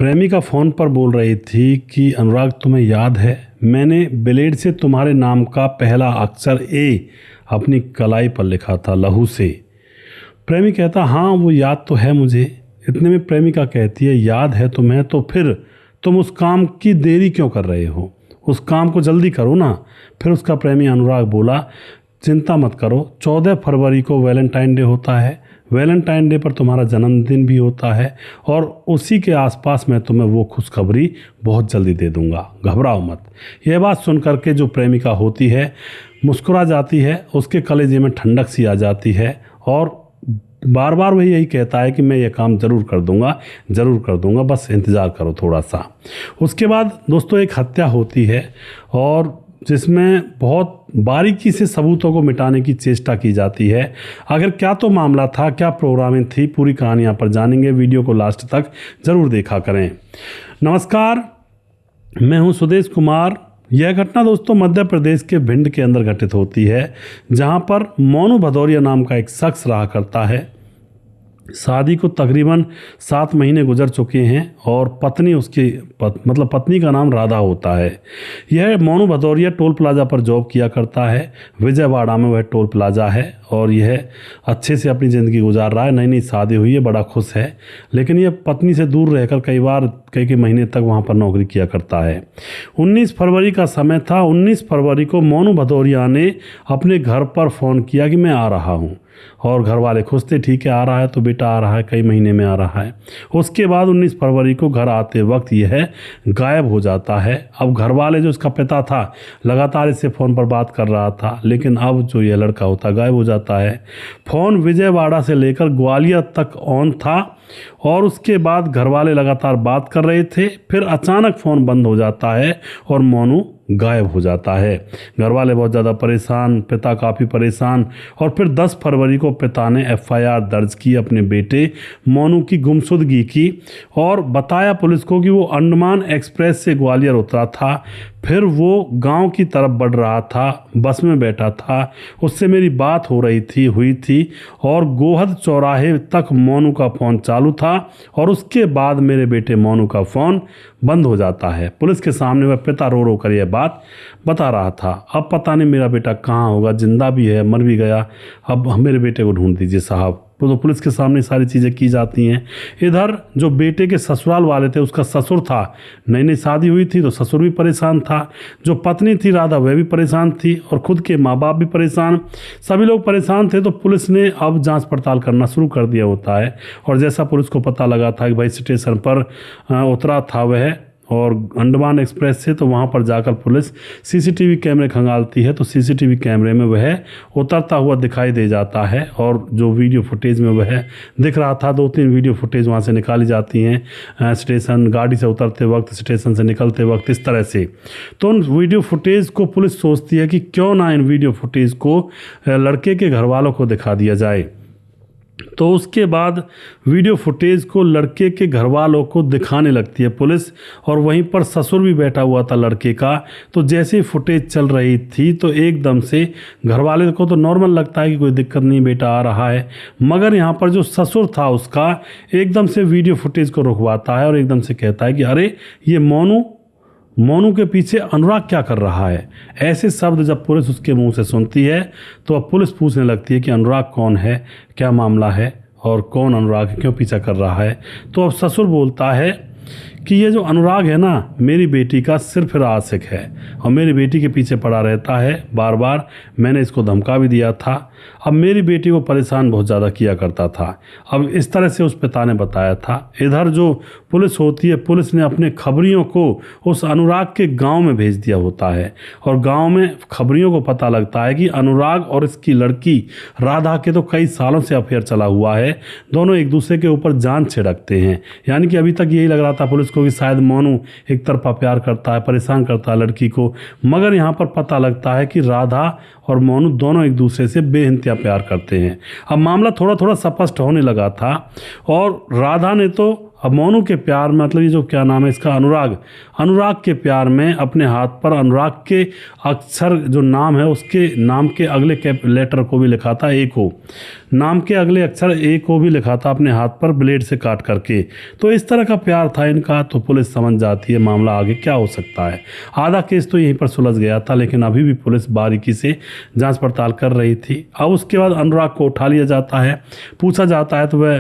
प्रेमिका फ़ोन पर बोल रही थी कि अनुराग तुम्हें याद है, मैंने ब्लेड से तुम्हारे नाम का पहला अक्षर ए अपनी कलाई पर लिखा था लहू से। प्रेमी कहता हाँ वो याद तो है मुझे। इतने में प्रेमिका कहती है याद है तुम्हें तो फिर तुम उस काम की देरी क्यों कर रहे हो, उस काम को जल्दी करो ना। फिर उसका प्रेमी अनुराग बोला चिंता मत करो, 14 फरवरी को वैलेंटाइन डे होता है, वैलेंटाइन डे पर तुम्हारा जन्मदिन भी होता है और उसी के आसपास मैं तुम्हें वो खुशखबरी बहुत जल्दी दे दूंगा, घबराओ मत। यह बात सुन करके जो प्रेमिका होती है मुस्कुरा जाती है, उसके कलेजे में ठंडक सी आ जाती है और बार बार वही यही कहता है कि मैं ये काम ज़रूर कर दूंगा, ज़रूर कर दूंगा, बस इंतज़ार करो थोड़ा सा। उसके बाद दोस्तों एक हत्या होती है और जिसमें बहुत बारीकी से सबूतों को मिटाने की चेष्टा की जाती है। आखिर क्या तो मामला था, क्या प्रोग्रामिंग थी, पूरी कहानी यहाँ पर जानेंगे। वीडियो को लास्ट तक ज़रूर देखा करें। नमस्कार, मैं हूँ सुदेश कुमार। यह घटना दोस्तों मध्य प्रदेश के भिंड के अंदर घटित होती है, जहाँ पर मोनू भदौरिया नाम का एक शख्स रहा करता है। शादी को तकरीबन 7 महीने गुजर चुके हैं और पत्नी उसकी पत्नी का नाम राधा होता है। यह मोनू भदौरिया टोल प्लाजा पर जॉब किया करता है। विजयवाड़ा में वह टोल प्लाजा है और यह अच्छे से अपनी ज़िंदगी गुजार रहा है। नई नई शादी हुई है, बड़ा खुश है, लेकिन यह पत्नी से दूर रहकर कई महीने तक वहाँ पर नौकरी किया करता है। 19 फरवरी का समय था। 19 फरवरी को मोनू भदौरिया ने अपने घर पर फ़ोन किया कि मैं आ रहा हूँ और घर वाले खुश थे, ठीक है आ रहा है तो बेटा आ रहा है, कई महीने में आ रहा है। उसके बाद 19 फरवरी को घर आते वक्त यह गायब हो जाता है। अब घर वाले जो इसका पिता था लगातार इससे फ़ोन पर बात कर रहा था, लेकिन अब जो यह लड़का होता गायब हो जाता है। फ़ोन विजयवाड़ा से लेकर ग्वालियर तक ऑन था और उसके बाद घर वाले लगातार बात कर रहे थे। फिर अचानक फ़ोन बंद हो जाता है और मोनू गायब हो जाता है। घर वाले बहुत ज़्यादा परेशान, पिता काफ़ी परेशान और फिर 10 फरवरी को पिता ने FIR दर्ज की अपने बेटे मोनू की गुमशुदगी की और बताया पुलिस को कि वो अंडमान एक्सप्रेस से ग्वालियर उतरा था, फिर वो गांव की तरफ बढ़ रहा था, बस में बैठा था, उससे मेरी बात हुई थी और गोहद चौराहे तक मोनू का फ़ोन चालू था और उसके बाद मेरे बेटे मोनू का फ़ोन बंद हो जाता है। पुलिस के सामने वह पिता रो रो कर यह बात बता रहा था। अब पता नहीं मेरा बेटा कहाँ होगा, जिंदा भी है मर भी गया, अब मेरे बेटे को ढूंढ दीजिए साहब। तो पुलिस के सामने सारी चीज़ें की जाती हैं। इधर जो बेटे के ससुराल वाले थे, उसका ससुर था, नई नई शादी हुई थी तो ससुर भी परेशान था, जो पत्नी थी राधा वह भी परेशान थी और खुद के माँ बाप भी परेशान, सभी लोग परेशान थे। तो पुलिस ने अब जांच पड़ताल करना शुरू कर दिया होता है और जैसा पुलिस को पता लगा था कि भाई स्टेशन पर उतरा था वह और अंडमान एक्सप्रेस से, तो वहाँ पर जाकर पुलिस CCTV कैमरे खंगालती है तो CCTV कैमरे में वह उतरता हुआ दिखाई दे जाता है और जो वीडियो फुटेज में वह दिख रहा था, 2-3 वीडियो फुटेज वहाँ से निकाली जाती हैं स्टेशन, गाड़ी से उतरते वक्त, स्टेशन से निकलते वक्त, इस तरह से। तो उन वीडियो फुटेज को पुलिस सोचती है कि क्यों ना इन वीडियो फुटेज को लड़के के घर वालों को दिखा दिया जाए। तो उसके बाद वीडियो फुटेज को लड़के के घर वालों को दिखाने लगती है पुलिस और वहीं पर ससुर भी बैठा हुआ था लड़के का। तो जैसे ही फुटेज चल रही थी तो एकदम से घर वाले को तो नॉर्मल लगता है कि कोई दिक्कत नहीं, बेटा आ रहा है, मगर यहाँ पर जो ससुर था उसका एकदम से वीडियो फुटेज को रुकवाता है और एकदम से कहता है कि अरे ये मोनू के पीछे अनुराग क्या कर रहा है। ऐसे शब्द जब पुलिस उसके मुंह से सुनती है तो अब पुलिस पूछने लगती है कि अनुराग कौन है, क्या मामला है और कौन अनुराग क्यों पीछा कर रहा है। तो अब ससुर बोलता है कि ये जो अनुराग है ना, मेरी बेटी का सिर्फ आशिक है और मेरी बेटी के पीछे पड़ा रहता है बार बार, मैंने इसको धमका भी दिया था, अब मेरी बेटी को परेशान बहुत ज़्यादा किया करता था। अब इस तरह से उस पिता ने बताया था। इधर जो पुलिस होती है, पुलिस ने अपने खबरियों को उस अनुराग के गांव में भेज दिया होता है और गांव में खबरियों को पता लगता है कि अनुराग और इसकी लड़की राधा के तो कई सालों से अफेयर चला हुआ है, दोनों एक दूसरे के ऊपर जान छिड़कते हैं। यानी कि अभी तक यही लग रहा था पुलिस को कि शायद मोनू एक तरफा प्यार करता है, परेशान करता है लड़की को, मगर यहाँ पर पता लगता है कि राधा और मोनू दोनों एक दूसरे से बेइंतहा प्यार करते हैं। अब मामला थोड़ा थोड़ा स्पष्ट होने लगा था और राधा ने तो अब मोनू के प्यार में मतलब ये जो क्या नाम है इसका, अनुराग, अनुराग के प्यार में अपने हाथ पर अनुराग के अक्षर जो नाम है उसके नाम के अगले लेटर को भी लिखा था, ए को, नाम के अगले अक्षर ए को भी लिखा था अपने हाथ पर ब्लेड से काट करके। तो इस तरह का प्यार था इनका। तो पुलिस समझ जाती है मामला आगे क्या हो सकता है। आधा केस तो यहीं पर सुलझ गया था, लेकिन अभी भी पुलिस बारीकी से जांच पड़ताल कर रही थी। अब उसके बाद अनुराग को उठा लिया जाता है, पूछा जाता है तो वह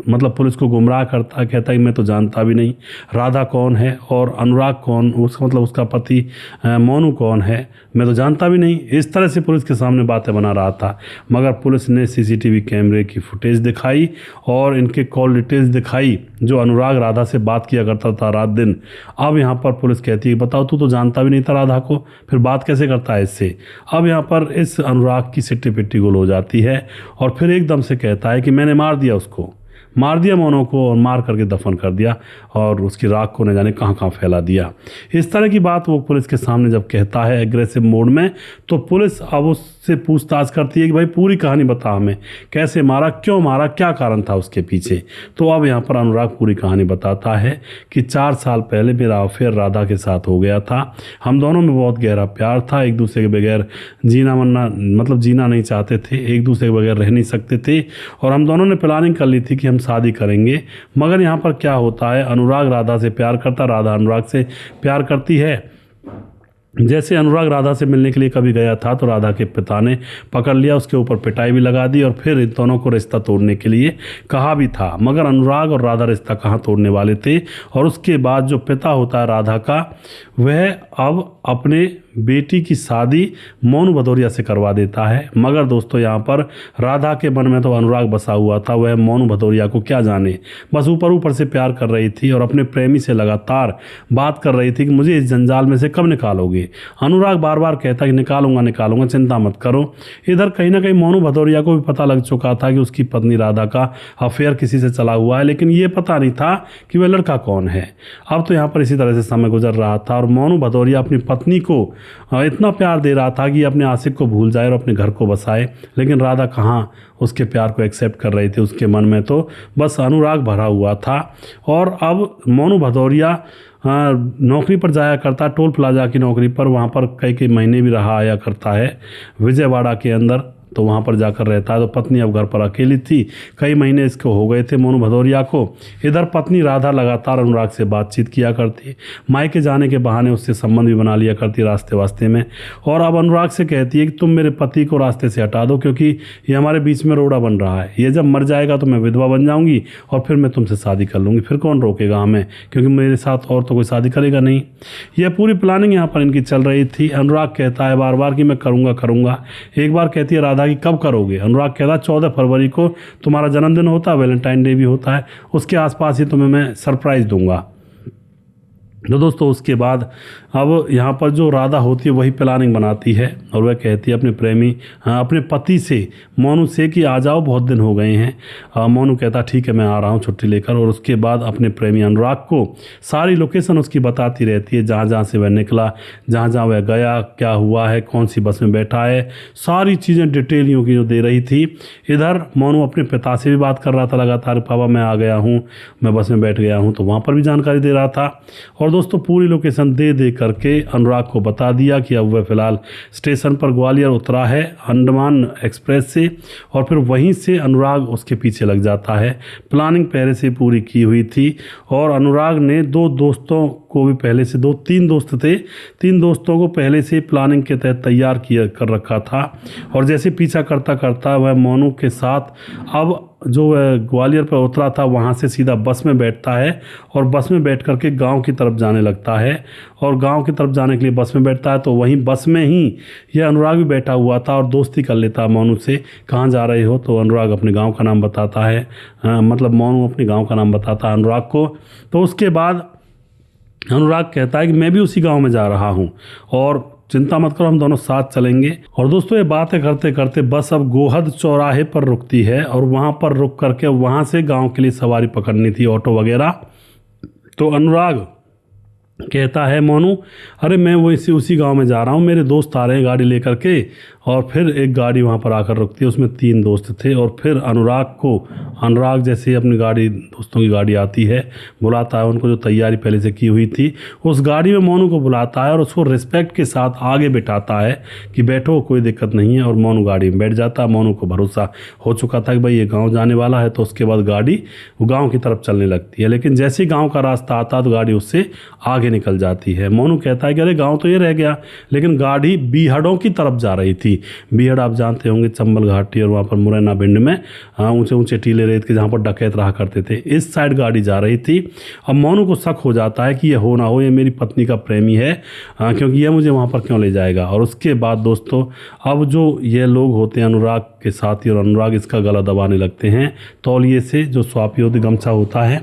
मतलब पुलिस को गुमराह करता है, कहता है मैं तो जानता भी नहीं राधा कौन है और अनुराग कौन, उसका मतलब उसका पति मोनू कौन है, मैं तो जानता भी नहीं। इस तरह से पुलिस के सामने बातें बना रहा था। मगर पुलिस ने सीसीटीवी कैमरे की फुटेज दिखाई और इनके कॉल डिटेल्स दिखाई जो अनुराग राधा से बात किया करता था रात दिन। अब यहाँ पर पुलिस कहती है बताओ तू तो जानता भी नहीं था राधा को, फिर बात कैसे करता है इससे। अब यहाँ पर इस अनुराग की सिट्टी पिट्टी गोल हो जाती है और फिर एकदम से कहता है कि मैंने मार दिया उसको, मार दिया मोनू को और मार करके दफन कर दिया और उसकी राख को न जाने कहाँ कहाँ फैला दिया। इस तरह की बात वो पुलिस के सामने जब कहता है एग्रेसिव मोड में, तो पुलिस अब उससे पूछताछ करती है कि भाई पूरी कहानी बता हमें, कैसे मारा, क्यों मारा, क्या कारण था उसके पीछे। तो अब यहाँ पर अनुराग पूरी कहानी बताता है कि 4 साल पहले मेरा अफेयर राधा के साथ हो गया था। हम दोनों में बहुत गहरा प्यार था, एक दूसरे के बगैर जीना मरना मतलब जीना नहीं चाहते थे, एक दूसरे के बगैर रह नहीं सकते थे और हम दोनों ने प्लानिंग कर ली थी कि हम शादी करेंगे। मगर यहाँ पर क्या होता है, अनुराग राधा से प्यार करता, राधा अनुराग से प्यार करती है। जैसे अनुराग राधा से मिलने के लिए कभी गया था तो राधा के पिता ने पकड़ लिया, उसके ऊपर पिटाई भी लगा दी और फिर इन दोनों को रिश्ता तोड़ने के लिए कहा भी था। मगर अनुराग और राधा रिश्ता कहाँ तोड़ने वाले थे। और उसके बाद जो पिता होता है राधा का, वह अब अपने बेटी की शादी मोनू भदौरिया से करवा देता है। मगर दोस्तों यहाँ पर राधा के मन में तो अनुराग बसा हुआ था, वह मोनू भदौरिया को क्या जाने, बस ऊपर ऊपर से प्यार कर रही थी और अपने प्रेमी से लगातार बात कर रही थी कि मुझे इस जंजाल में से कब निकालोगे। अनुराग बार बार कहता कि निकालूंगा निकालूंगा, चिंता मत करो। इधर कहीं ना कहीं मोनू भदौरिया को भी पता लग चुका था कि उसकी पत्नी राधा का अफेयर किसी से चला हुआ है, लेकिन ये पता नहीं था कि वह लड़का कौन है। अब तो यहाँ पर इसी तरह से समय गुजर रहा था और मोनू भदौरिया अपनी पत्नी को इतना प्यार दे रहा था कि अपने आशिक को भूल जाए और अपने घर को बसाए, लेकिन राधा कहाँ उसके प्यार को एक्सेप्ट कर रही थी। उसके मन में तो बस अनुराग भरा हुआ था। और अब मोनू भदौरिया नौकरी पर जाया करता, टोल प्लाजा की नौकरी पर, वहाँ पर कई कई महीने भी रहा आया करता है विजयवाड़ा के अंदर। तो वहाँ पर जाकर रहता है। तो पत्नी अब घर पर अकेली थी, कई महीने इसको हो गए थे मोनू भदौरिया को। इधर पत्नी राधा लगातार अनुराग से बातचीत किया करती, मायके जाने के बहाने उससे संबंध भी बना लिया करती रास्ते वास्ते में। और अब अनुराग से कहती है कि तुम मेरे पति को रास्ते से हटा दो, क्योंकि ये हमारे बीच में रोड़ा बन रहा है। ये जब मर जाएगा तो मैं विधवा बन जाऊँगी और फिर मैं तुमसे शादी कर लूँगी, फिर कौन रोकेगा हमें, क्योंकि मेरे साथ और तो कोई शादी करेगा नहीं। यह पूरी प्लानिंग यहाँ पर इनकी चल रही थी। अनुराग कहता है बार बार कि मैं करूँगा करूँगा। एक बार कहती है राधा कि कब करोगे। अनुराग कहता 14 फरवरी को तुम्हारा जन्मदिन होता है, वैलेंटाइन डे भी होता है, उसके आसपास ही तुम्हें मैं सरप्राइज दूंगा। तो दोस्तों उसके बाद अब यहाँ पर जो राधा होती है वही प्लानिंग बनाती है और वह कहती है अपने प्रेमी अपने पति से, मोनू से, कि आ जाओ बहुत दिन हो गए हैं। मोनू कहता ठीक है मैं आ रहा हूँ छुट्टी लेकर। और उसके बाद अपने प्रेमी अनुराग को सारी लोकेशन उसकी बताती रहती है, जहाँ जहाँ से वह निकला, जहाँ जहाँ वह गया, क्या हुआ है, कौन सी बस में बैठा है, सारी चीज़ें डिटेलियों की जो दे रही थी। इधर मोनू अपने पिता से भी बात कर रहा था लगातार, पापा मैं आ गया हूँ, मैं बस में बैठ गया हूँ, तो वहाँ पर भी जानकारी दे रहा था। और दोस्तों पूरी लोकेशन दे दे करके अनुराग को बता दिया कि अब वह फ़िलहाल स्टेशन पर ग्वालियर उतरा है अंडमान एक्सप्रेस से, और फिर वहीं से अनुराग उसके पीछे लग जाता है। प्लानिंग पहले से पूरी की हुई थी और अनुराग ने 2 दोस्तों को भी पहले से, 3 दोस्त थे, 3 दोस्तों को पहले से प्लानिंग के तहत तैयार किया कर रखा था। और जैसे पीछा करता करता वह मोनू के साथ अब जो ग्वालियर पर उतरा था वहाँ से सीधा बस में बैठता है और बस में बैठ करके गांव की तरफ जाने लगता है। और गांव की तरफ जाने के लिए बस में बैठता है तो वहीं बस में ही यह अनुराग भी बैठा हुआ था और दोस्ती कर लेता है मोनू से, कहाँ जा रहे हो। तो अनुराग अपने गांव का नाम बताता है, मतलब मोनू अपने गांव का नाम बताता है अनुराग को। तो उसके बाद अनुराग कहता है कि मैं भी उसी गांव में जा रहा हूं और चिंता मत करो हम दोनों साथ चलेंगे। और दोस्तों ये बातें करते करते बस अब गोहद चौराहे पर रुकती है और वहां पर रुक करके वहां से गांव के लिए सवारी पकड़नी थी, ऑटो वगैरह। तो अनुराग कहता है मोनू अरे मैं वो उसी गांव में जा रहा हूँ, मेरे दोस्त आ रहे हैं गाड़ी लेकर के और फिर एक गाड़ी वहाँ पर आकर रुकती है, उसमें 3 दोस्त थे। और फिर अनुराग जैसे ही अपनी गाड़ी, दोस्तों की गाड़ी आती है, बुलाता है उनको, जो तैयारी पहले से की हुई थी। उस गाड़ी में मोनू को बुलाता है और उसको रिस्पेक्ट के साथ आगे बिठाता है कि बैठो, कोई दिक्कत नहीं है। और मोनू गाड़ी में बैठ जाता है। मोनू को भरोसा हो चुका था कि भाई ये गाँव जाने वाला है, तो उसके बाद गाड़ी गाँव की तरफ चलने लगती है। लेकिन जैसे ही गाँव का रास्ता आता तो गाड़ी उससे आगे निकल जाती है। मोनू कहता है कि अरे गाँव तो ये रह गया, लेकिन गाड़ी बीहड़ों की तरफ जा रही थी। बीहड़ आप जानते होंगे, चंबल घाटी और वहाँ पर मुरैना भिंड में ऊंचे ऊंचे टीले रेत के, जहाँ पर डकैत रहा करते थे। इस साइड गाड़ी जा रही थी। अब मोनू को शक हो जाता है कि ये हो ना हो ये मेरी पत्नी का प्रेमी है, क्योंकि ये मुझे वहाँ पर क्यों ले जाएगा। और उसके बाद दोस्तों, अब जो ये लोग होते हैं अनुराग के साथी, और अनुराग इसका गला दबाने लगते हैं तौलिए से, जो स्वापी होती गमछा होता है।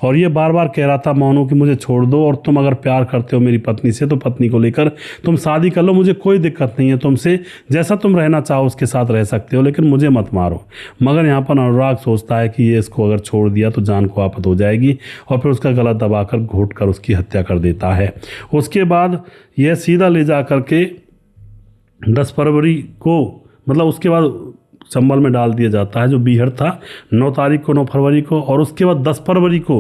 और ये बार बार कह रहा था मोनू कि मुझे छोड़ दो, और तुम अगर प्यार करते हो मेरी पत्नी से तो पत्नी को लेकर तुम शादी कर लो, मुझे कोई दिक्कत नहीं है, तुमसे जैसा तुम रहना चाहो उसके साथ रह सकते हो, लेकिन मुझे मत मारो। मगर यहाँ पर अनुराग सोचता है कि ये इसको अगर छोड़ दिया तो जान को आफत हो जाएगी, और फिर उसका गला दबाकर घोट कर उसकी हत्या कर देता है। उसके बाद यह सीधा ले जा कर के 10 फरवरी को, मतलब उसके बाद चंबल में डाल दिया जाता है, जो बीहड़ था, 9 तारीख को, 9 फरवरी को। और उसके बाद 10 फरवरी को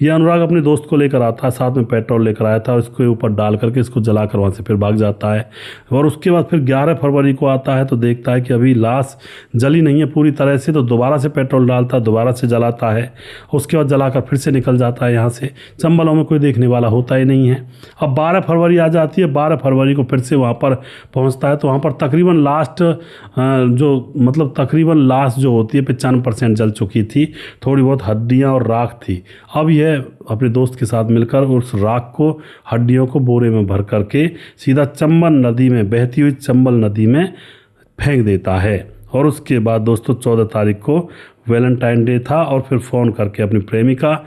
ये अनुराग अपने दोस्त को लेकर आता है, साथ में पेट्रोल लेकर आया था, और इसके ऊपर डाल करके इसको जलाकर वहाँ से फिर भाग जाता है। और उसके बाद फिर 11 फरवरी को आता है तो देखता है कि अभी लाश जली नहीं है पूरी तरह से, तो दोबारा से पेट्रोल डालता है, दोबारा से जलाता है। उसके बाद जलाकर फिर से निकल जाता है यहाँ से। चंबलों में कोई देखने वाला होता ही नहीं है। अब 12 फरवरी आ जाती है। 12 फरवरी को फिर से वहाँ पर पहुँचता है, तो वहाँ पर तकरीबन तकरीबन लाश जो होती है 95% जल चुकी थी, थोड़ी बहुत हड्डियां और राख थी। अब यह अपने दोस्त के साथ मिलकर उस राख को, हड्डियों को बोरे में भर करके सीधा चंबल नदी में, बहती हुई चंबल नदी में फेंक देता है। और उसके बाद दोस्तों 14 तारीख को वैलेंटाइन डे था, और फिर फ़ोन करके अपनी प्रेमिका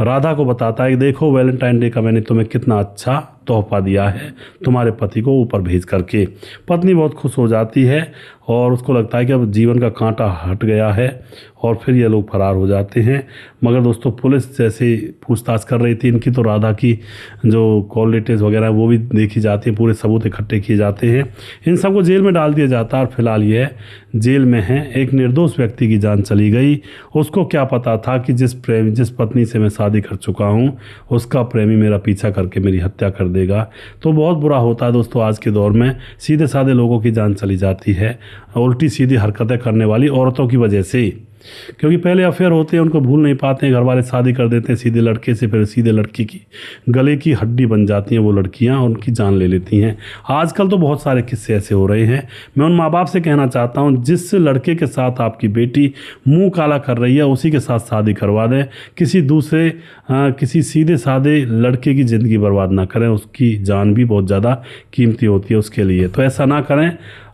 राधा को बताता है कि देखो वैलेंटाइन डे का मैंने तुम्हें कितना अच्छा तोहफा दिया है, तुम्हारे पति को ऊपर भेज करके। पत्नी बहुत खुश हो जाती है और उसको लगता है कि अब जीवन का कांटा हट गया है, और फिर ये लोग फरार हो जाते हैं। मगर दोस्तों पुलिस जैसे पूछताछ कर रही थी इनकी, तो राधा की जो कॉल डिटेल्स वगैरह वो भी देखी जाती है, पूरे सबूत इकट्ठे किए जाते हैं। इन सबको जेल में डाल दिया जाता है, और फिलहाल ये जेल में है। एक निर्दोष व्यक्ति की जान चली गई। उसको क्या पता था कि जिस पत्नी से मैं शादी कर चुका हूँ उसका प्रेमी मेरा पीछा करके मेरी हत्या कर देगा। तो बहुत बुरा होता है दोस्तों, आज के दौर में सीधे साधे लोगों की जान चली जाती है उल्टी सीधी हरकतें करने वाली औरतों की वजह से। क्योंकि पहले अफेयर होते हैं, उनको भूल नहीं पाते हैं, घर वाले शादी कर देते हैं सीधे लड़के से, फिर सीधे लड़की की गले की हड्डी बन जाती हैं वो लड़कियां, उनकी जान ले लेती हैं। आजकल तो बहुत सारे किस्से ऐसे हो रहे हैं। मैं उन माँ बाप से कहना चाहता हूँ, जिस लड़के के साथ आपकी बेटी मुंह काला कर रही है उसी के साथ शादी करवा दें। किसी सीधे साधे लड़के की ज़िंदगी बर्बाद ना करें, उसकी जान भी बहुत ज़्यादा कीमती होती है उसके लिए। तो ऐसा ना करें।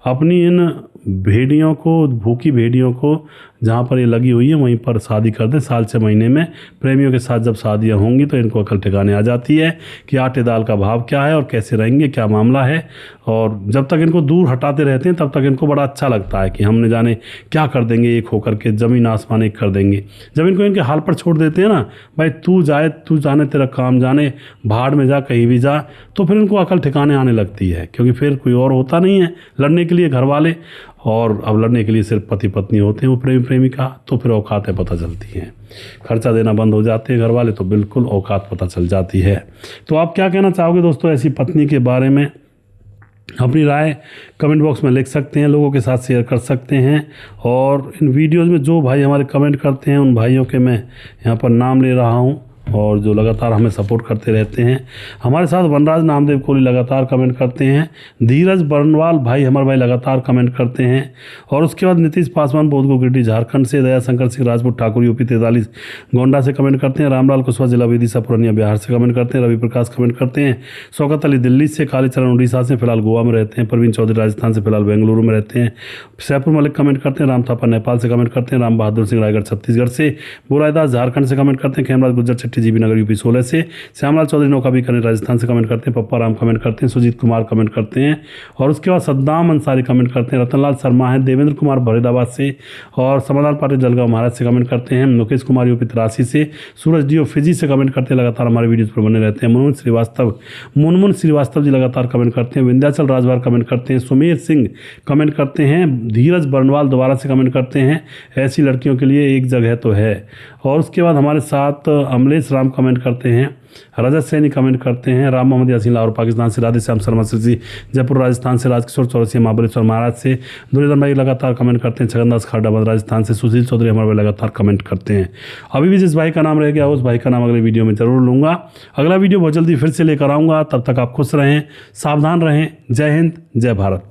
अपनी इन भेड़ियों को, भूखी भेड़ियों को जहाँ पर ये लगी हुई है वहीं पर शादी कर दें। साल 6 महीने में प्रेमियों के साथ जब शादियाँ होंगी तो इनको अकल ठिकाने आ जाती है कि आटे दाल का भाव क्या है और कैसे रहेंगे, क्या मामला है। और जब तक इनको दूर हटाते रहते हैं तब तक इनको बड़ा अच्छा लगता है कि हमने जाने क्या कर देंगे, एक होकर के ज़मीन आसमान एक कर देंगे। जब इनको इनके हाल पर छोड़ देते हैं ना, भाई तू जाने तेरा काम जाने, भाड़ में जा, कहीं भी जा, तो फिर इनको अकल ठिकाने आने लगती है। क्योंकि फिर कोई और होता नहीं है लड़ने के लिए घर वाले, और अब लड़ने के लिए सिर्फ पति पत्नी होते हैं वो प्रेमी प्रेमिका। तो फिर औकातें पता चलती हैं, खर्चा देना बंद हो जाते हैं घर वाले, तो बिल्कुल औकात पता चल जाती है। तो आप क्या कहना चाहोगे दोस्तों ऐसी पत्नी के बारे में? अपनी राय कमेंट बॉक्स में लिख सकते हैं, लोगों के साथ शेयर कर सकते हैं। और इन वीडियोज़ में जो भाई हमारे कमेंट करते हैं उन भाइयों के मैं यहाँ पर नाम ले रहा हूँ, और जो लगातार हमें सपोर्ट करते रहते हैं। हमारे साथ वनराज नामदेव कोहली लगातार कमेंट करते हैं। धीरज बर्नवाल भाई, हमारे भाई लगातार कमेंट करते हैं। और उसके बाद नीतीश पासवान बोधगो गिरिडीह झारखंड से, दया शंकर सिंह राजपूत ठाकुर यूपी 43 गोंडा से कमेंट करते हैं। रामलाल कुशवाहा जिला विदिशा पूर्णिया बिहार से कमेंट करते हैं। रवि प्रकाश कमेंट करते हैं। शौकत अली दिल्ली से, कालीचरण उड़ीसा से, फिलहाल गोवा में रहते हैं। प्रवीण चौधरी राजस्थान से, फिलहाल बेंगलुरु में रहते हैं। सैफुल मलिक कमेंट करते हैं। राम थापा नेपाल से कमेंट करते हैं। राम बहादुर सिंह रायगढ़ छत्तीसगढ़ से। बुराईदास झारखंड से कमेंट करते हैं। खेमराज गुज्जर TGB नगर यूपी 16 से। श्यामलाल चौधरी नौका भी करें राजस्थान से कमेंट करते हैं। पप्पा राम कमेंट करते हैं। सुजीत कुमार कमेंट करते हैं। और उसके बाद सद्दाम अंसारी कमेंट करते हैं। रतनलाल शर्मा है। देवेंद्र कुमार फरीदाबाद से। और समाधान पाटिल जलगांव महाराज से कमेंट करते हैं। मुकेश कुमार यूपी 83 से। सूरज डीओ फिजी से कमेंट करते हैं। लगातार हमारे वीडियोज़ पर बने रहते हैं। मुनमुन श्रीवास्तव जी लगातार कमेंट करते हैं। विंध्याचल राजभर कमेंट करते हैं। सुमेर सिंह कमेंट करते हैं। धीरज बर्नवाल दोबारा से कमेंट करते हैं। ऐसी लड़कियों के लिए एक जगह तो है। और उसके बाद हमारे साथ अमलेश राम कमेंट करते हैं। रजत सैनी कमेंट करते हैं। राम मोहम्मद यासीन लाहौर पाकिस्तान से। राधे श्याम शर्मा सिरसी जयपुर राजस्थान से। राजकिशोर चौरसिया महाबलेश्वर महाराज से। दुर्योधन भाई लगातार कमेंट करते हैं। छगनदास खाडाबाद राजस्थान से। सुशील चौधरी हमारे भाई लगातार कमेंट करते हैं। अभी भी जिस भाई का नाम रह गया उस भाई का नाम अगले वीडियो में जरूर लूँगा। अगला वीडियो बहुत जल्दी फिर से लेकर आऊँगा। तब तक आप खुश रहें, सावधान रहें। जय हिंद, जय भारत।